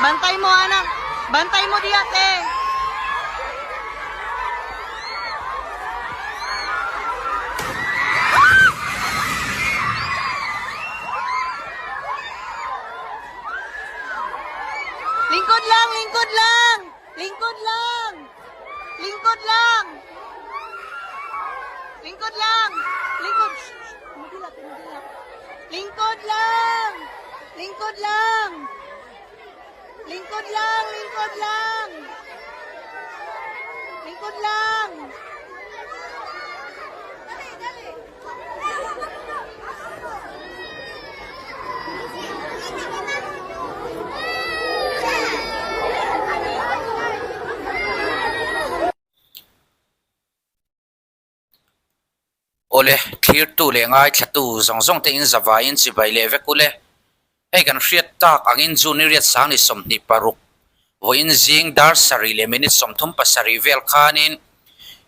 Bantay mo, anak. Bantay mo di ate. Lingkod lang, lingkod lang. Lingkod lang. Lingkod lang. Lingkod lang. Lingkod. Madilat, madilat. Lingkod lang. Lingkod lang. Lingkod lang, lingkod lang. Lingkod lang. Dali, dali. Ole clear tu le ngai thatu zong zong te in zawa in chi bai le ve kule hei kan hriat tak angin junior sang ni som ni paruk vo in jing dar sari le minute som thum pasari vel khanin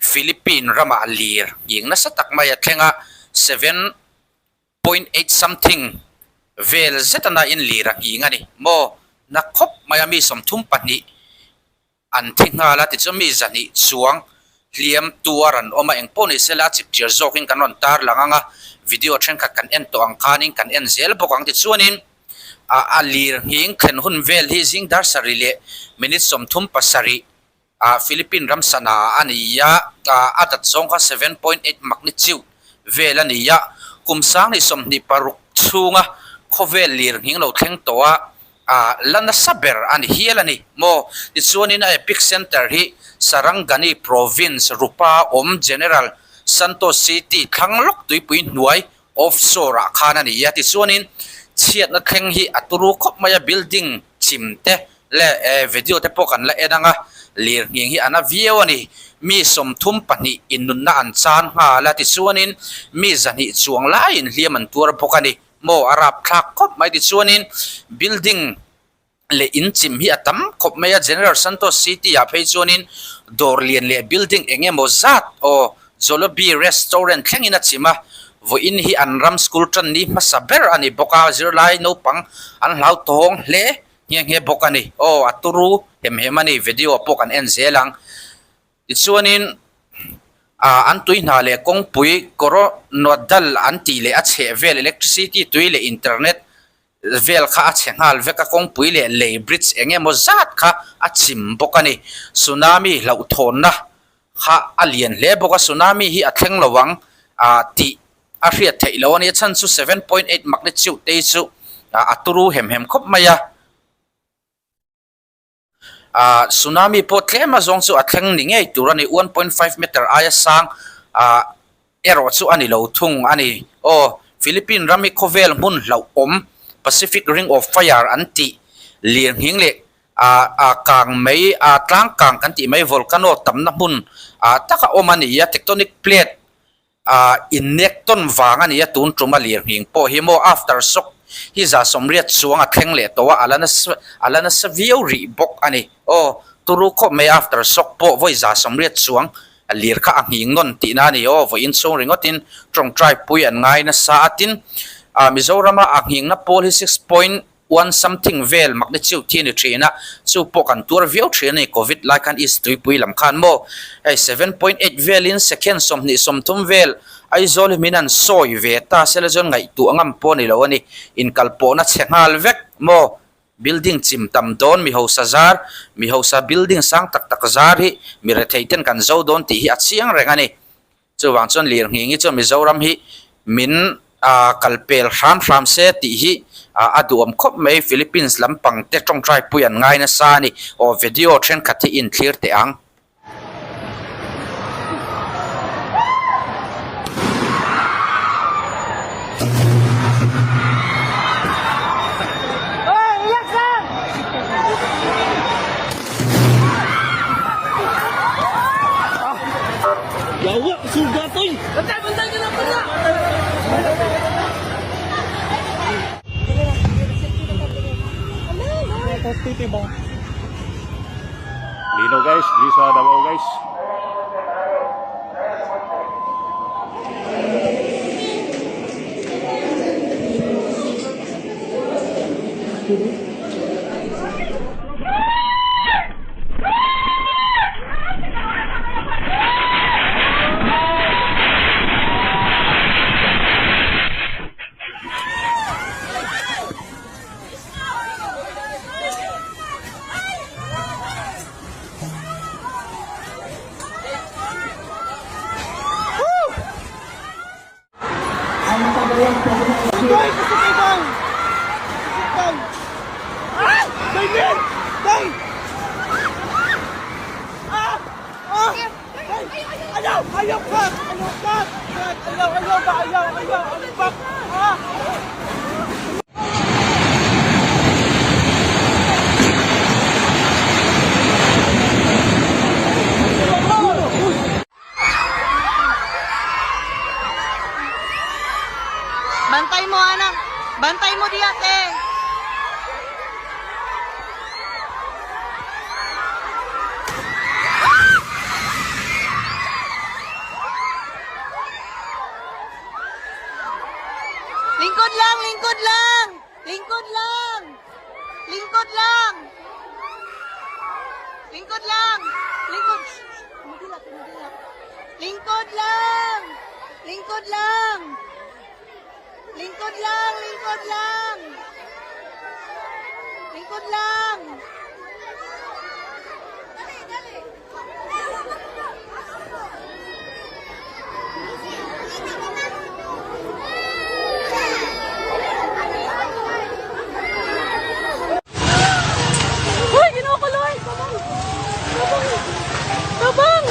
Philippine rama lir ying na sa takmay at thenga 7.8 something vel zetana in lira inga ni mo nakhop mayami som thum pani an thinga la ti chomi zani chuang liam tuaran oma engponi sela chip tir zoking kanon tar langanga video thren khat kan en to ang khaning kan en zel bokang ti chuanin a lir hing khen hun vel hi jing dar sarile minute som thum pasari Philippine ramsana aniya atat zong kha 7.8 magnitude vel aniya kumsang ni som ni paruk chunga khovel lir hing lo thleng towa lana saber ani hialani mo ti chuanin a epic center hi Sarangani province rupa general Santos City thanglok tuipui nuai offshore khana ni yati chuanin chiat na thleng hi aturu khop maya building chimte le video te pokan la edanga lir nging hi ana view ani mi som thum pani inun na an chan nga la ti chuanin mi zani chuang lain hliaman tur pokani mo arab thak khop mai ti chuanin building le in chim hi atam khop maya general Santos City a phei chuanin dorlian le building enge mo zat o Jollibee restaurant thengina chima vo in hi anram school tran ni masaber ani boka zirlai no pang an hlau tong le nge bokani o aturu hemani video pokan en zelang chuanin antui na le kongpui koro nodal anti le ache vel electricity tui le internet vel kha achengal veka kongpui le bridge enge mo zat kha achim bokani tsunami lau thonna kha alien le boka tsunami hi athleng lowang ti a hriat theilo ani chan chu 7.8 magnitude te chu aturu hem khop maya tsunami po tlema zong chu athleng ni ngei turani 1.5 meter aya sang ero chu ani lo thung ani o Philippine rami khovel mun lau om Pacific Ring of Fire anti liang hingle kang mai tlang kang kanti mai volcano tamna mun taka omani ya tectonic plate inekton wangani ya tun truma liang hing po himo aftershock hi za somriat chuanga thengle towa alana savio ri bok ani o turu kho mai aftershock po voi za somriat chuang lir kha anging non ti na ni o vo in song ringotin trong try pui an ngai na sa atin Mizorama anging na poli 6.1 something vel magnitude tini trina chu pokan tur view trina covid like an is tuipui lam khan mo 7.8 vel in second som ni som thum vel ai zol minan soi ve ta selejon ngai tu angam poni lo ani in kalpo na chengal vek mo building chim tam don mi ho sazar mi ho sa building sang tak tak zar hi mi re theiten kan zo don ti hi achiang rengani chu wang chon lir ngi chu Mizoram hi min kalpel ram se ti hi aduam khop mai Philippines lampang te tong try puyan ngai na sa ni o video thren khathi in clear te ang Yawa, suga to eh. Bantay ka na pala. Lino guys, di sa Davao guys. Tay, kasipay daw! Kasipay! Ah! Tay, men! Tay! Ah! Ah! Tay! Ayaw! Ayaw ka! Ayaw ka! Ayaw! Ayaw ba? Ayaw! Ayaw! Ano ba? Ah! Bantay mo, anak. Bantay mo di ate. Lingkod lang, lingkod lang. Lingkod lang. Lingkod lang. Lingkod lang. Lingkod. Kumagilak, kumagilak. Lingkod lang. Lingkod lang. Lingkod lang, lingkod lang. Lingkod lang. Dali, dali. Hoy, kinukuloy! Tabang! Tabang! Tabang!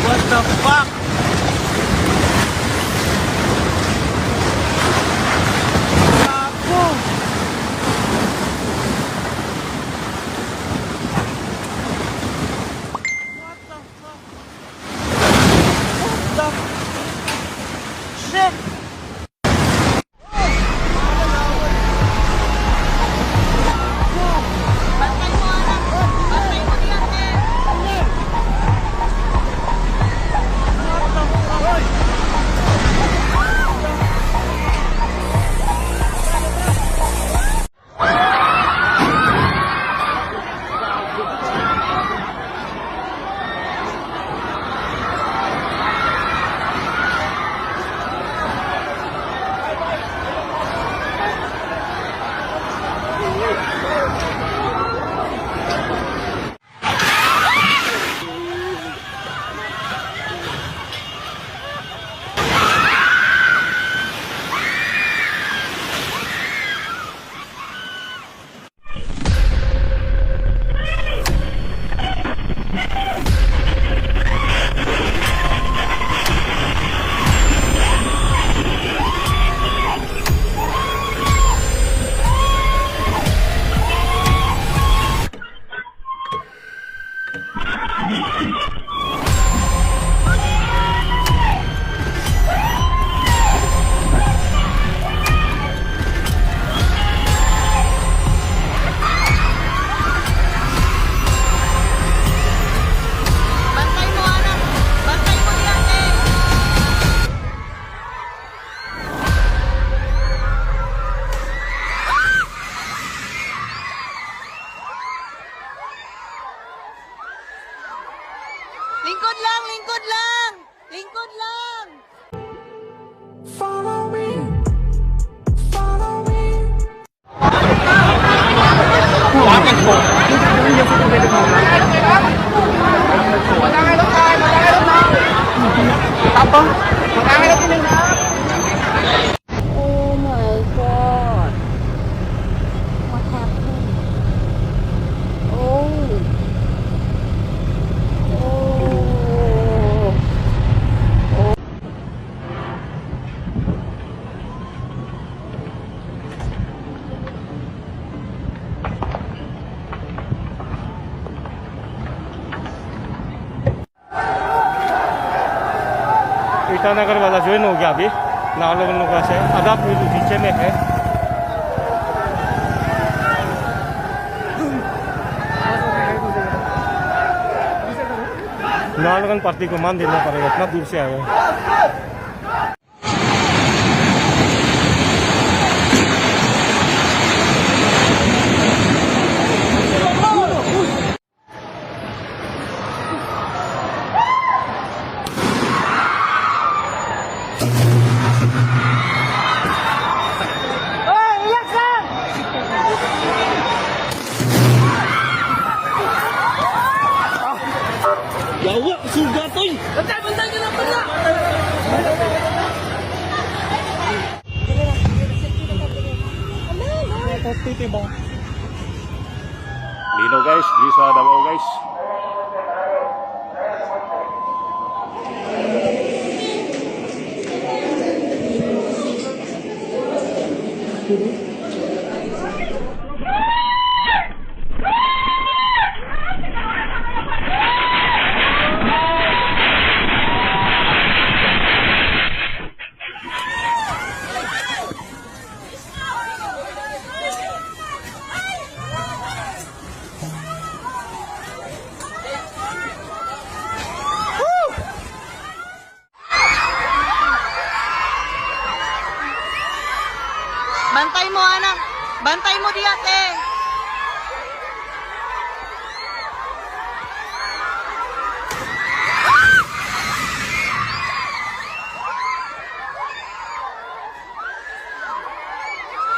What the fuck? Gago! What the fuck? What the shit? Bantay mo, anak. Bantay mo di ate. Bantay mo, anak. Bantay mo di ate. Lingkod lang, lingkod lang. Lingkod lang. Follow me, follow me. Oh my god. What happened? Oh. Oh. Itanagar वाला ज्वाइन हो गया अभी नाहरलगुन से आधा पुल नीचे में है नाहरलगुन पार्टी को मान देना पड़ेगा इतना दूर से आए हैं titi mo. Lino guys, diri sa Davao guys. Bantay mo, anak. Bantay mo diya, te.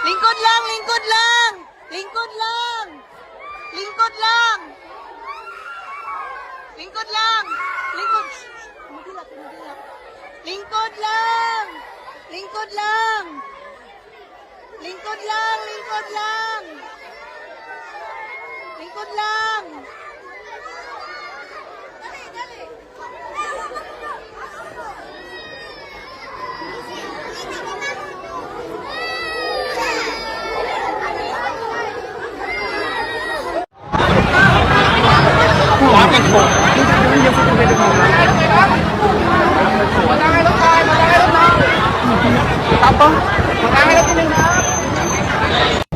Lingkod lang, lingkod lang. Lingkod lang. Lingkod lang. Lingkod lang. Lingkod. Tumagilak, tumagilak. Lingkod lang. Lingkod lang. Lingkod lang, lingkod lang. Lingkod lang. Dali, dali.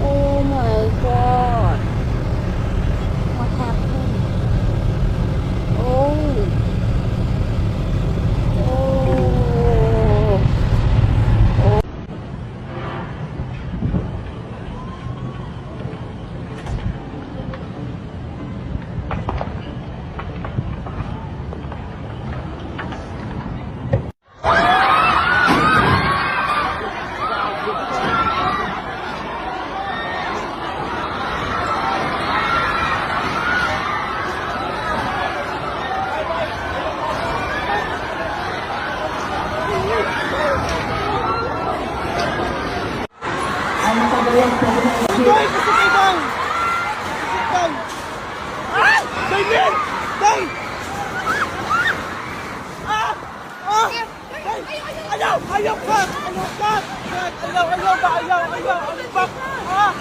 Oh my god. What happened? Oh. Oh. Day, kasi kay Day. Day. Ah! Day, Day! Day! Ah! Ah! Day! Ayaw! Ayaw ka! Ayaw ka! Ayaw! Ayaw ba? Ayaw! Ayaw! Ano ba? Ah!